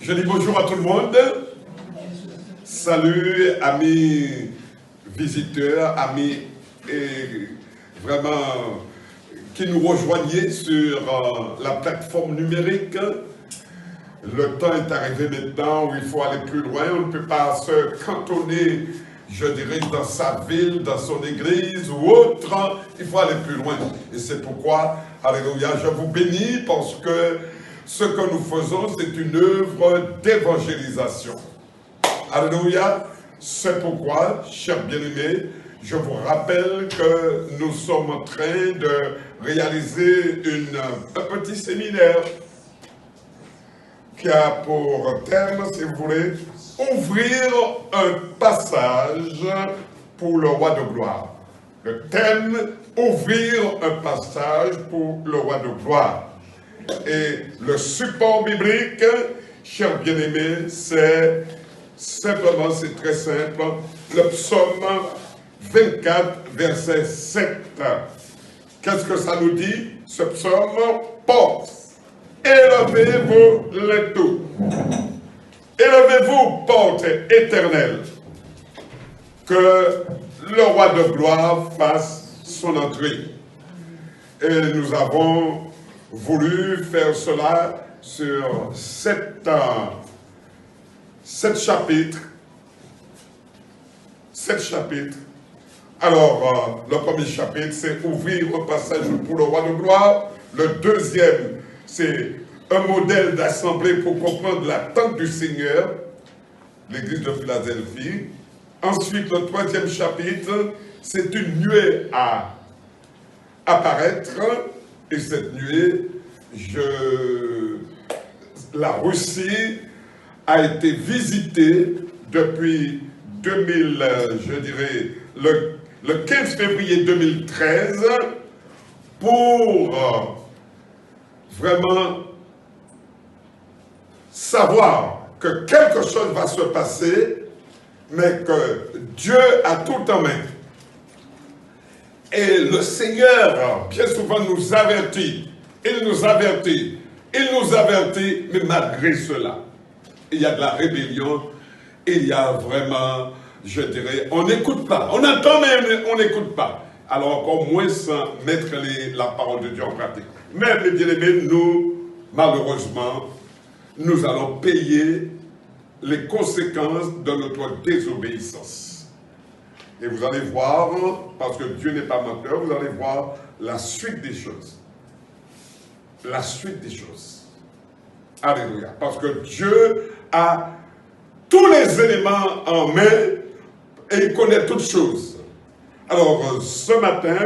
Je dis bonjour à tout le monde. Salut, amis visiteurs, amis et vraiment qui nous rejoignez sur la plateforme numérique. Le temps est arrivé maintenant où il faut aller plus loin. On ne peut pas se cantonner, je dirais, dans sa ville, dans son église ou autre. Il faut aller plus loin. Et c'est pourquoi, alléluia, je vous bénis parce que ce que nous faisons, c'est une œuvre d'évangélisation. Alléluia. C'est pourquoi, chers bien-aimés, je vous rappelle que nous sommes en train de réaliser un petit séminaire qui a pour terme, si vous voulez, ouvrir un passage pour le roi de gloire. Le thème, ouvrir un passage pour le roi de gloire. Et le support biblique, chers bien-aimés, c'est simplement, c'est très simple, le psaume 24, verset 7. Qu'est-ce que ça nous dit? Ce psaume porte. Élevez vos linteaux. Élevez-vous, porte éternelle. Que le roi de gloire fasse son entrée. Et nous avons voulu faire cela sur 7 chapitres. 7 chapitres. Alors, le premier chapitre, c'est ouvrir le passage pour le roi de gloire. Le deuxième, c'est un modèle d'assemblée pour comprendre l'attente du Seigneur, l'église de Philadelphie. Ensuite, le troisième chapitre, c'est une nuée à apparaître. Et cette nuée, la Russie a été visitée depuis 2000, je dirais, le 15 février 2013 pour vraiment savoir que quelque chose va se passer, mais que Dieu a tout en main. Et le Seigneur, bien souvent, nous avertit. Il nous avertit. Il nous avertit, mais malgré cela, il y a de la rébellion. Il y a vraiment, je dirais, on n'écoute pas. On entend, mais on n'écoute pas. Alors, encore moins sans mettre la parole de Dieu en pratique. Mais, mes bien-aimés, nous, malheureusement, nous allons payer les conséquences de notre désobéissance. Et vous allez voir, parce que Dieu n'est pas menteur, vous allez voir la suite des choses. La suite des choses. Alléluia. Parce que Dieu a tous les éléments en main et il connaît toutes choses. Alors, ce matin,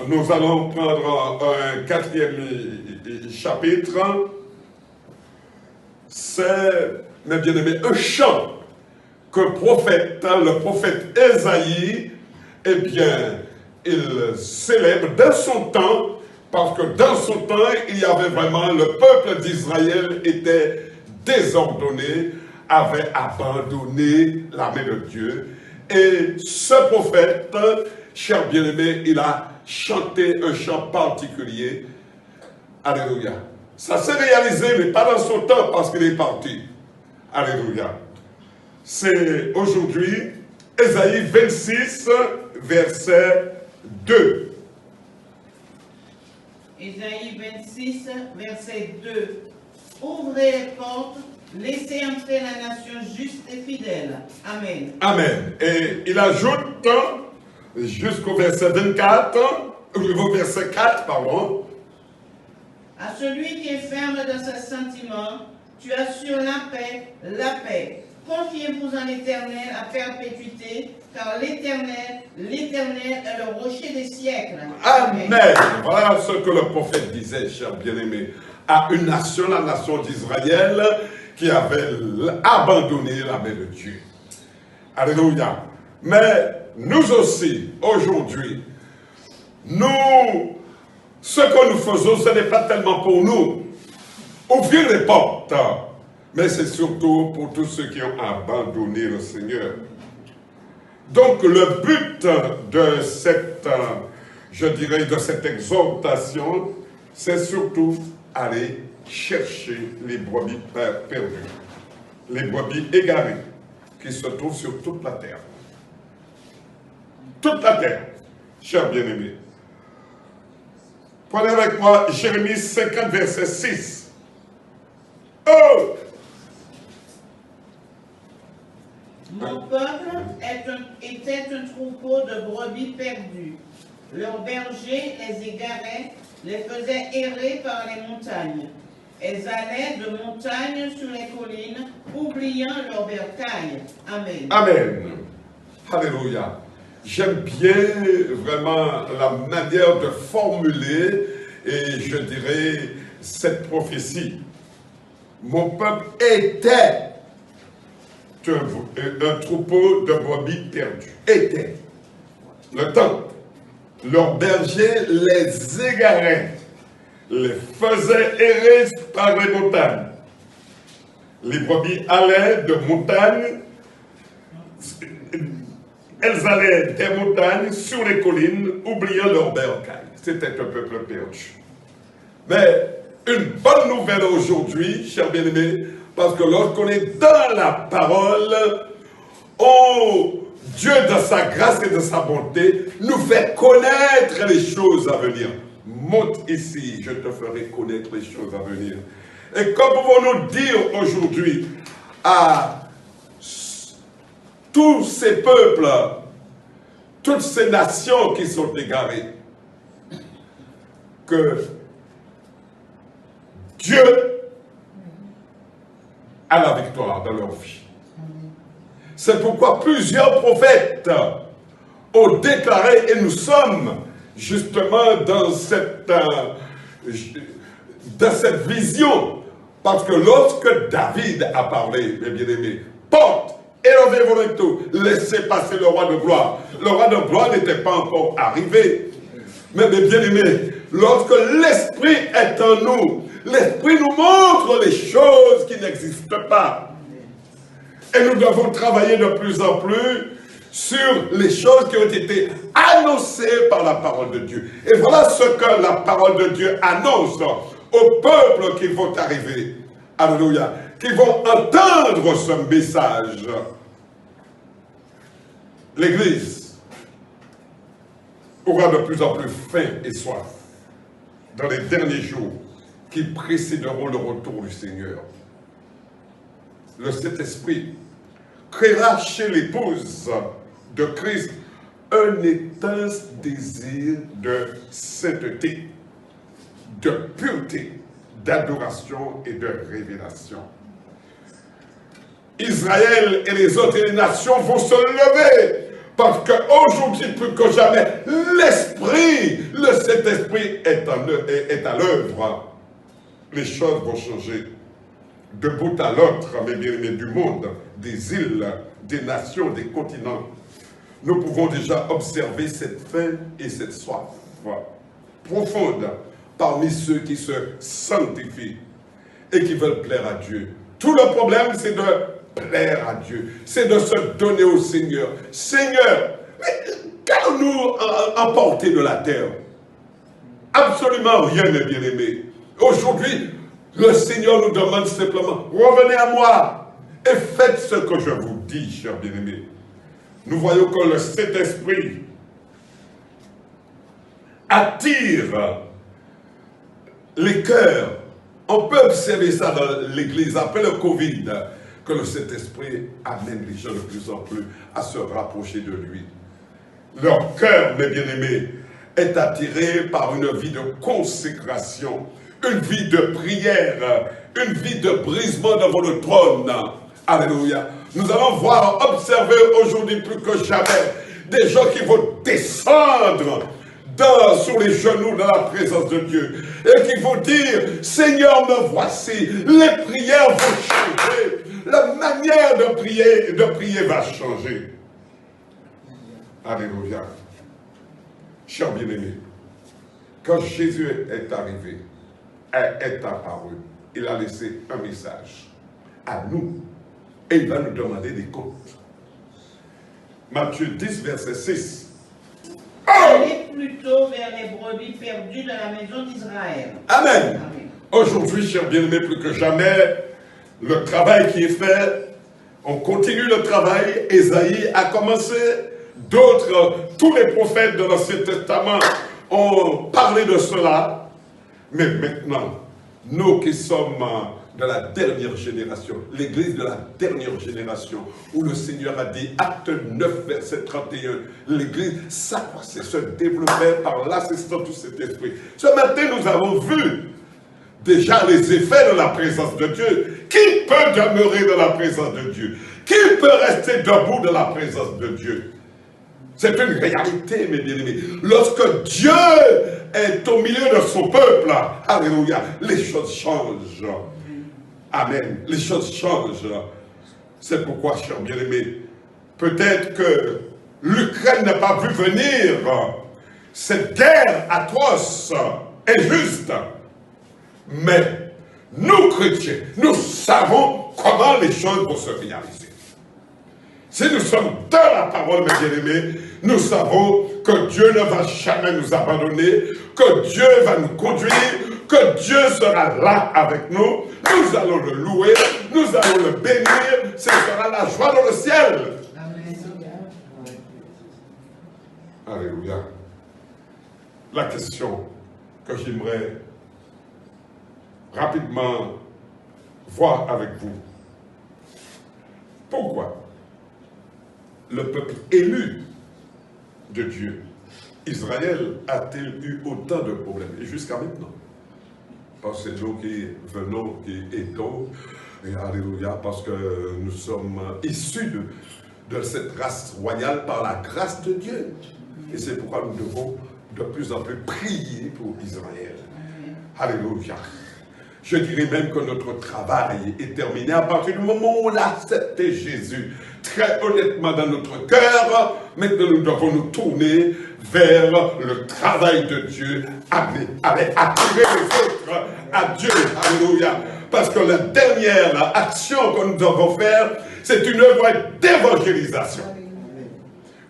nous allons prendre un 4e chapitre. C'est, mes bien-aimés, un chant que le prophète Ésaïe, eh bien, il célèbre dans son temps, parce que dans son temps, il y avait vraiment, le peuple d'Israël était désordonné, avait abandonné la main de Dieu. Et ce prophète, cher bien-aimé, il a chanté un chant particulier. Alléluia. Ça s'est réalisé, mais pas dans son temps, parce qu'il est parti. Alléluia. C'est aujourd'hui, Ésaïe 26, verset 2. Ésaïe 26, verset 2. Ouvrez les portes, laissez entrer la nation juste et fidèle. Amen. Amen. Et il ajoute jusqu'au verset 24, au verset 4, pardon. À celui qui est ferme dans ses sentiments, tu assures la paix, la paix. Confiez-vous en l'Éternel à perpétuité, car l'Éternel est le rocher des siècles. Amen. Voilà ce que le prophète disait, chers bien-aimés, à une nation, la nation d'Israël, qui avait abandonné la main de Dieu. Alléluia. Mais nous aussi, aujourd'hui, ce que nous faisons, ce n'est pas tellement pour nous. Ouvrir les portes. Mais c'est surtout pour tous ceux qui ont abandonné le Seigneur. Donc le but de cette, je dirais, de cette exhortation, c'est surtout aller chercher les brebis perdues. les brebis égarées qui se trouvent sur toute la terre. Toute la terre, chers bien-aimés. Prenez avec moi Jérémie 50, verset 6. Oh! Mon peuple était un troupeau de brebis perdues. Leurs bergers les égaraient, les faisaient errer par les montagnes. Elles allaient de montagne sur les collines, oubliant leur bercail. Amen. Amen. Alléluia. J'aime bien vraiment la manière de formuler, et je dirais, cette prophétie. Mon peuple était un troupeau de brebis perdus. Était. Le temps. Leurs bergers les égaraient, les faisaient errer par les montagnes. Les brebis allaient de montagne, elles allaient des montagnes sur les collines, oubliant leur bercail. C'était un peuple perdu. Mais une bonne nouvelle aujourd'hui, chers bien-aimés, parce que lorsqu'on est dans la parole, oh, Dieu, de sa grâce et de sa bonté, nous fait connaître les choses à venir. Monte ici, je te ferai connaître les choses à venir. Et que pouvons-nous dire aujourd'hui à tous ces peuples, toutes ces nations qui sont égarées, que Dieu a la victoire dans leur vie. C'est pourquoi plusieurs prophètes ont déclaré, et nous sommes justement dans cette vision, parce que lorsque David a parlé, mes bien-aimés, porte, élevez-vous avec tout, laissez passer le roi de gloire. Le roi de gloire n'était pas encore arrivé. Mais mes bien-aimés, lorsque l'Esprit est en nous, l'Esprit nous montre les choses qui n'existent pas. Et nous devons travailler de plus en plus sur les choses qui ont été annoncées par la parole de Dieu. Et voilà ce que la parole de Dieu annonce aux peuples qui vont arriver. Alléluia. Qui vont entendre ce message. L'Église aura de plus en plus faim et soif dans les derniers jours qui précéderont le retour du Seigneur. Le Saint-Esprit créera chez l'épouse de Christ un intense désir de sainteté, de pureté, d'adoration et de révélation. Israël et les autres nations vont se lever parce qu'aujourd'hui, plus que jamais, l'Esprit, le Saint-Esprit est à l'œuvre. Les choses vont changer de bout à l'autre, mes bien-aimés, du monde, des îles, des nations, des continents. Nous pouvons déjà observer cette faim et cette soif profonde parmi ceux qui se sanctifient et qui veulent plaire à Dieu. Tout le problème, c'est de plaire à Dieu, c'est de se donner au Seigneur. Seigneur, qu'allons-nous emporter de la terre? Absolument rien, mes bien-aimés. Aujourd'hui, le Seigneur nous demande simplement, revenez à moi et faites ce que je vous dis, chers bien-aimés. Nous voyons que le Saint-Esprit attire les cœurs. On peut observer ça dans l'Église après le Covid, que le Saint-Esprit amène les gens de plus en plus à se rapprocher de lui. Leur cœur, mes bien-aimés, est attiré par une vie de consécration, une vie de prière, une vie de brisement devant le trône. Alléluia. Nous allons voir, observer aujourd'hui plus que jamais des gens qui vont descendre sur les genoux dans la présence de Dieu et qui vont dire, Seigneur, me voici. Les prières vont changer. La manière de prier va changer. Alléluia. Chers bien-aimés, quand Jésus est arrivé, est apparu, il a laissé un message à nous et il va nous demander des comptes. Matthieu 10, verset 6. Allez plutôt vers les brebis perdues de la maison d'Israël. Amen. Aujourd'hui, chers bien-aimés, plus que jamais, le travail qui est fait, on continue le travail. Ésaïe a commencé, d'autres, tous les prophètes de l'Ancien Testament ont parlé de cela. Mais maintenant, nous qui sommes de la dernière génération, l'église de la dernière génération, où le Seigneur a dit, acte 9, verset 31, l'église s'accroissait, se développait par l'assistance de cet esprit. Ce matin, nous avons vu déjà les effets de la présence de Dieu. Qui peut demeurer dans la présence de Dieu? Qui peut rester debout dans la présence de Dieu? C'est une réalité, mes bien-aimés. Lorsque Dieu est au milieu de son peuple, alléluia, les choses changent. Amen. Les choses changent. C'est pourquoi, chers bien-aimés, peut-être que l'Ukraine n'a pas vu venir cette guerre atroce, injuste. Mais nous, chrétiens, nous savons comment les choses vont se finaliser. Si nous sommes dans la parole, mes bien-aimés, nous savons que Dieu ne va jamais nous abandonner, que Dieu va nous conduire, que Dieu sera là avec nous. Nous allons le louer, nous allons le bénir, ce sera la joie dans le ciel. Amen. Alléluia. La question que j'aimerais rapidement voir avec vous. Pourquoi le peuple élu de Dieu, Israël, a-t-il eu autant de problèmes? Et jusqu'à maintenant. Parce que nous qui venons, qui aidons, et alléluia, parce que nous sommes issus de cette race royale par la grâce de Dieu. Et c'est pourquoi nous devons de plus en plus prier pour Israël. Alléluia. Je dirais même que notre travail est terminé à partir du moment où on a accepté Jésus. Très honnêtement dans notre cœur, maintenant nous devons nous tourner vers le travail de Dieu, attirer les autres à Dieu. Alléluia. Parce que la dernière action que nous devons faire, c'est une œuvre d'évangélisation.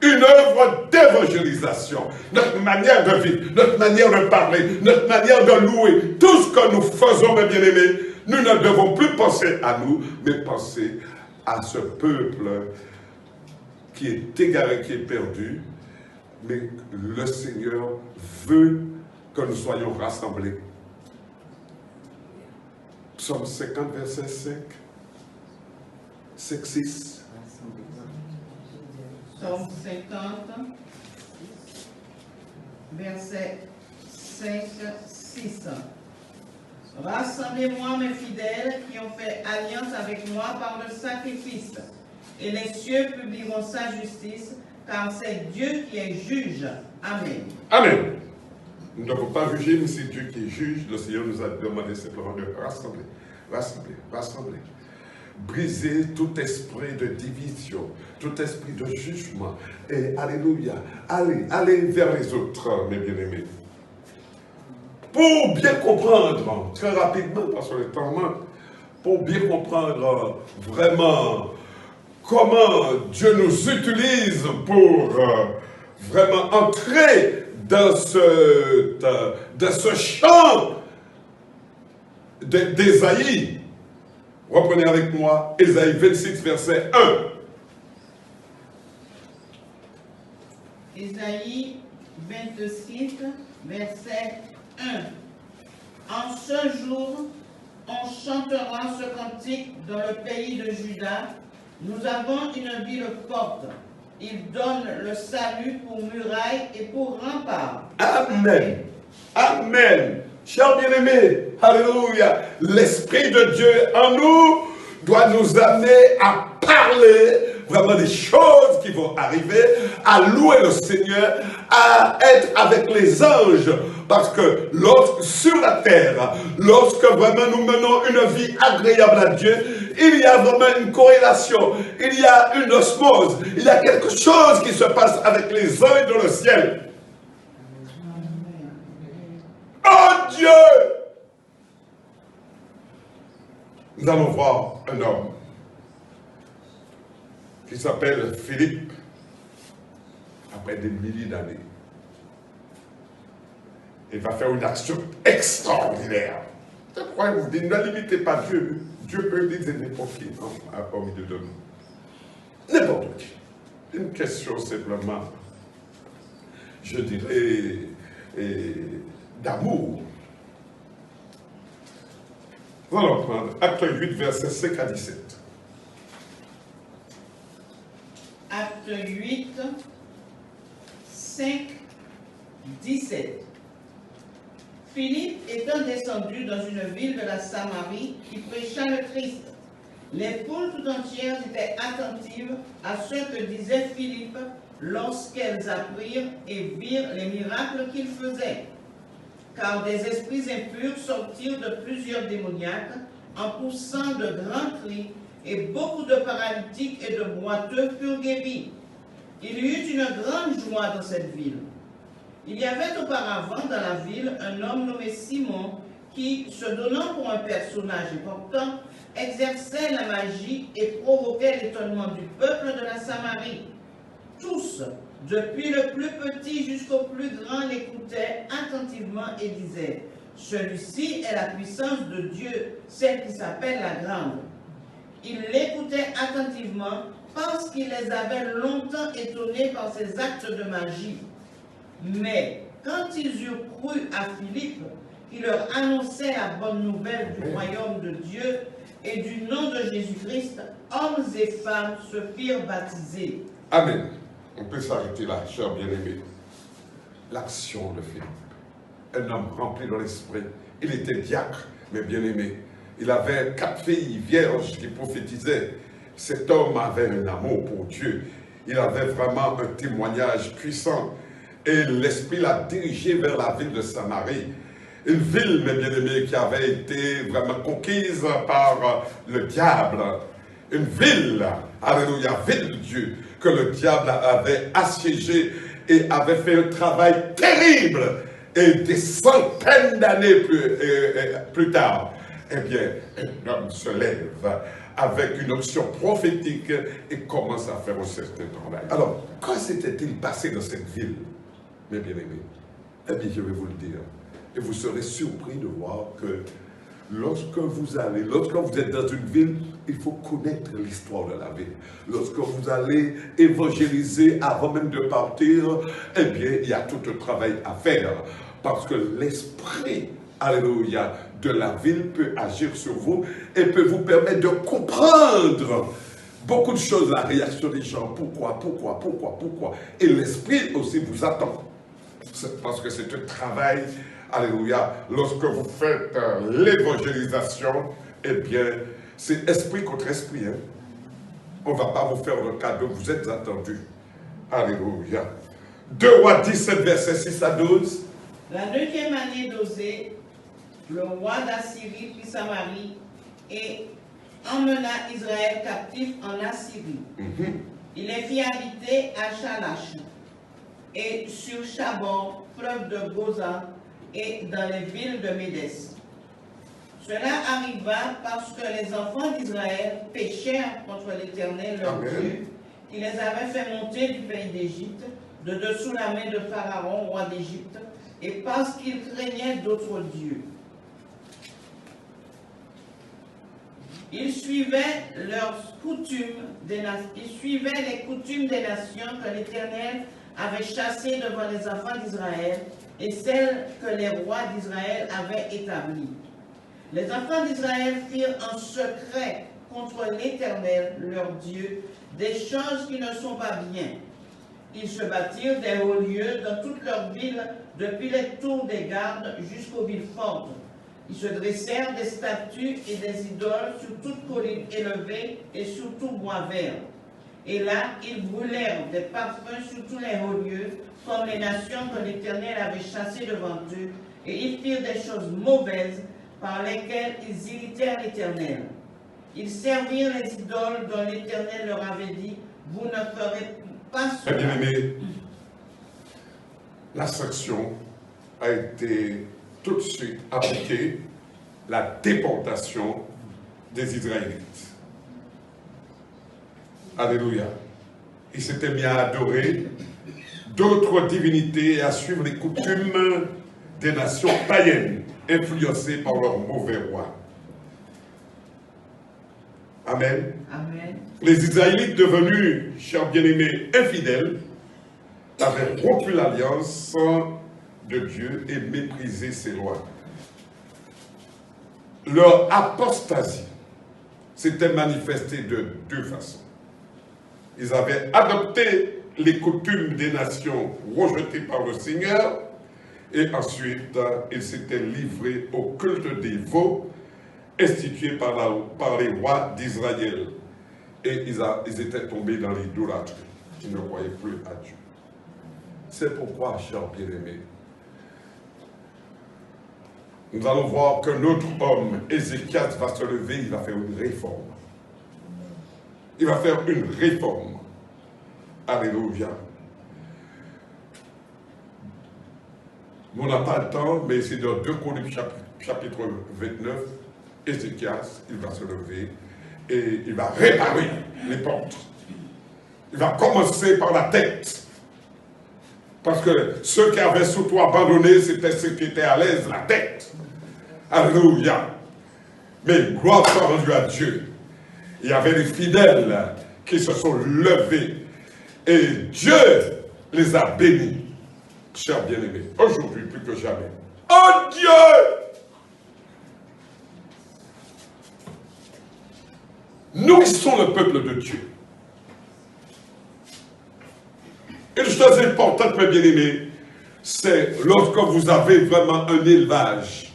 Une œuvre d'évangélisation. Notre manière de vivre, notre manière de parler, notre manière de louer, tout ce que nous faisons, mes bien-aimés, nous ne devons plus penser à nous, mais penser à ce peuple qui est égaré, qui est perdu. Mais le Seigneur veut que nous soyons rassemblés. Psaume 50, verset 5, 5, 6. Psaume 50, verset 5, 6. Rassemblez-moi, mes fidèles, qui ont fait alliance avec moi par le sacrifice, et les cieux publieront sa justice, car c'est Dieu qui est juge. Amen. Amen. Nous ne devons pas juger, mais c'est Dieu qui est juge. Le Seigneur nous a demandé simplement de rassembler, rassembler, rassembler. Briser tout esprit de division, tout esprit de jugement. Et alléluia, allez vers les autres, mes bien-aimés. Pour bien comprendre, très rapidement, parce que le temps manque, pour bien comprendre vraiment comment Dieu nous utilise pour vraiment entrer dans ce champ d'Ésaïe. Reprenez avec moi Ésaïe 26, verset 1. Ésaïe 26, verset 1. En ce jour, on chantera ce cantique dans le pays de Juda. Nous avons une ville forte. Il donne le salut pour muraille et pour rempart. Amen. Amen. Chers bien-aimés, alléluia. L'Esprit de Dieu en nous doit nous amener à parler vraiment des choses qui vont arriver, à louer le Seigneur, à être avec les anges. Parce que sur la terre, lorsque vraiment nous menons une vie agréable à Dieu, il y a vraiment une corrélation, il y a une osmose, il y a quelque chose qui se passe avec les anges dans le ciel. Oh Dieu! Nous allons voir un homme qui s'appelle Philippe, après des milliers d'années. Il va faire une action extraordinaire. C'est pourquoi il vous dit, ne limitez pas Dieu. Dieu peut utiliser n'importe qui au milieu de nous. N'importe qui. Une question simplement, je dirais, d'amour. Nous allons prendre Acte 8, versets 5 à 17. Acte 8, 5, 17. Philippe étant descendu dans une ville de la Samarie, il prêcha le Christ. Les poules tout entières étaient attentives à ce que disait Philippe lorsqu'elles apprirent et virent les miracles qu'il faisait. Car des esprits impurs sortirent de plusieurs démoniaques en poussant de grands cris, et beaucoup de paralytiques et de boiteux furent guéris. Il y eut une grande joie dans cette ville. Il y avait auparavant dans la ville un homme nommé Simon qui, se donnant pour un personnage important, exerçait la magie et provoquait l'étonnement du peuple de la Samarie. Tous, depuis le plus petit jusqu'au plus grand, l'écoutaient attentivement et disaient: celui-ci est la puissance de Dieu, celle qui s'appelle la Grande. Ils l'écoutaient attentivement parce qu'il les avait longtemps étonnés par ses actes de magie. Mais quand ils eurent cru à Philippe, qui leur annonçait la bonne nouvelle du royaume de Dieu et du nom de Jésus-Christ, hommes et femmes se firent baptiser. Amen. On peut s'arrêter là, chers bien-aimés. L'action de Philippe, un homme rempli de l'esprit. Il était diacre, mais bien-aimé. Il avait 4 filles vierges qui prophétisaient. Cet homme avait un amour pour Dieu. Il avait vraiment un témoignage puissant. Et l'Esprit l'a dirigé vers la ville de Samarie. Une ville, mes bien-aimés, qui avait été vraiment conquise par le diable. Une ville, alléluia, ville de Dieu, que le diable avait assiégée et avait fait un travail terrible. Et des centaines d'années plus tard, eh bien, un homme se lève avec une option prophétique et commence à faire un certain travail. Alors, quand s'était-il passé dans cette ville, mes bien-aimés? Eh bien, je vais vous le dire. Et vous serez surpris de voir que lorsque vous êtes dans une ville, il faut connaître l'histoire de la ville. Lorsque vous allez évangéliser avant même de partir, eh bien, il y a tout un travail à faire. Parce que l'esprit, alléluia, de la ville peut agir sur vous et peut vous permettre de comprendre beaucoup de choses, la réaction des gens. Pourquoi? Et l'esprit aussi vous attend. Parce que c'est un travail, alléluia, lorsque vous faites l'évangélisation, eh bien, c'est esprit contre esprit. Hein? On ne va pas vous faire le cadeau, vous êtes attendus. Alléluia. 2 Rois 17, versets 6 à 12. La 9e année d'Osée, le roi d'Assyrie prit Samarie et emmena Israël captif en Assyrie. Il les fit habiter à Chalach et sur Chabor, fleuve de Goza, et dans les villes de Médès. Cela arriva parce que les enfants d'Israël péchèrent contre l'Éternel leur Dieu, qui les avait fait monter du pays d'Égypte, de dessous la main de Pharaon, roi d'Égypte, et parce qu'ils craignaient d'autres dieux. Ils suivaient les coutumes des nations que l'Éternel avait chassées devant les enfants d'Israël et celles que les rois d'Israël avaient établies. Les enfants d'Israël firent en secret contre l'Éternel, leur Dieu, des choses qui ne sont pas bien. Ils se bâtirent des hauts lieux dans toutes leurs villes, depuis les tours des gardes jusqu'aux villes fortes. Ils se dressèrent des statues et des idoles sur toute colline élevée et sur tout bois vert. Et là, ils brûlèrent des parfums sur tous les hauts lieux, comme les nations que l'Éternel avait chassées devant eux, et ils firent des choses mauvaises par lesquelles ils irritèrent l'Éternel. Ils servirent les idoles dont l'Éternel leur avait dit: vous ne ferez pas cela. Bien-aimés, la sanction a été tout de suite appliquée, la déportation des Israélites. Alléluia. Ils s'étaient mis à adorer d'autres divinités et à suivre les coutumes des nations païennes, influencées par leur mauvais roi. Amen. Amen. Les Israélites devenus, chers bien-aimés, infidèles, avaient rompu l'alliance de Dieu et méprisé ses lois. Leur apostasie s'était manifestée de deux façons. Ils avaient adopté les coutumes des nations rejetées par le Seigneur, et ensuite ils s'étaient livrés au culte des veaux institué par les rois d'Israël. Et ils étaient tombés dans l'idolâtrie. Ils ne croyaient plus à Dieu. C'est pourquoi, chers bien-aimés, nous allons voir que notre homme, Ézéchias, va se lever, il va faire une réforme. Il va faire une réforme. Alléluia. On n'a pas le temps, mais c'est dans 2 Chroniques chapitre 29, Ézéchias, il va se lever et il va réparer les portes. Il va commencer par la tête. Parce que ceux qui avaient surtout abandonné, c'était ceux qui étaient à l'aise, la tête. Alléluia. Mais gloire soit rendue à Dieu. Il y avait des fidèles qui se sont levés. Et Dieu les a bénis. Chers bien-aimés, aujourd'hui plus que jamais. Oh Dieu! Nourrissons le peuple de Dieu. Une chose importante, mes bien-aimés, c'est lorsque vous avez vraiment un élevage,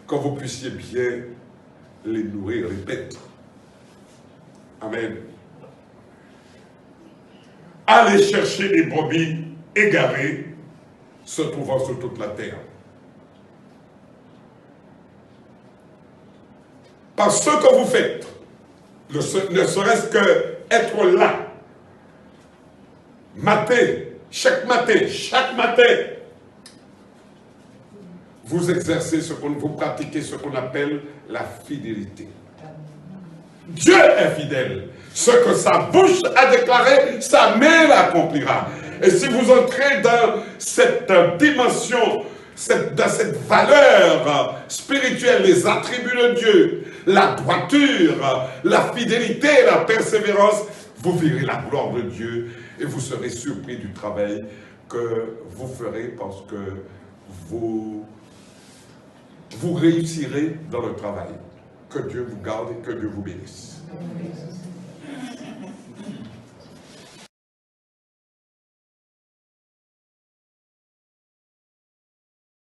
que vous puissiez bien les nourrir, les paître. Amen. Allez chercher les brebis égarées se trouvant sur toute la terre. Par ce que vous faites, ne serait-ce que être là, chaque matin, vous exercez vous pratiquez ce qu'on appelle la fidélité. Dieu est fidèle. Ce que sa bouche a déclaré, sa main l'accomplira. Et si vous entrez dans cette dimension, dans cette valeur spirituelle, les attributs de Dieu, la droiture, la fidélité, la persévérance, vous verrez la gloire de Dieu et vous serez surpris du travail que vous ferez parce que vous réussirez dans le travail. Que Dieu vous garde et que Dieu vous bénisse.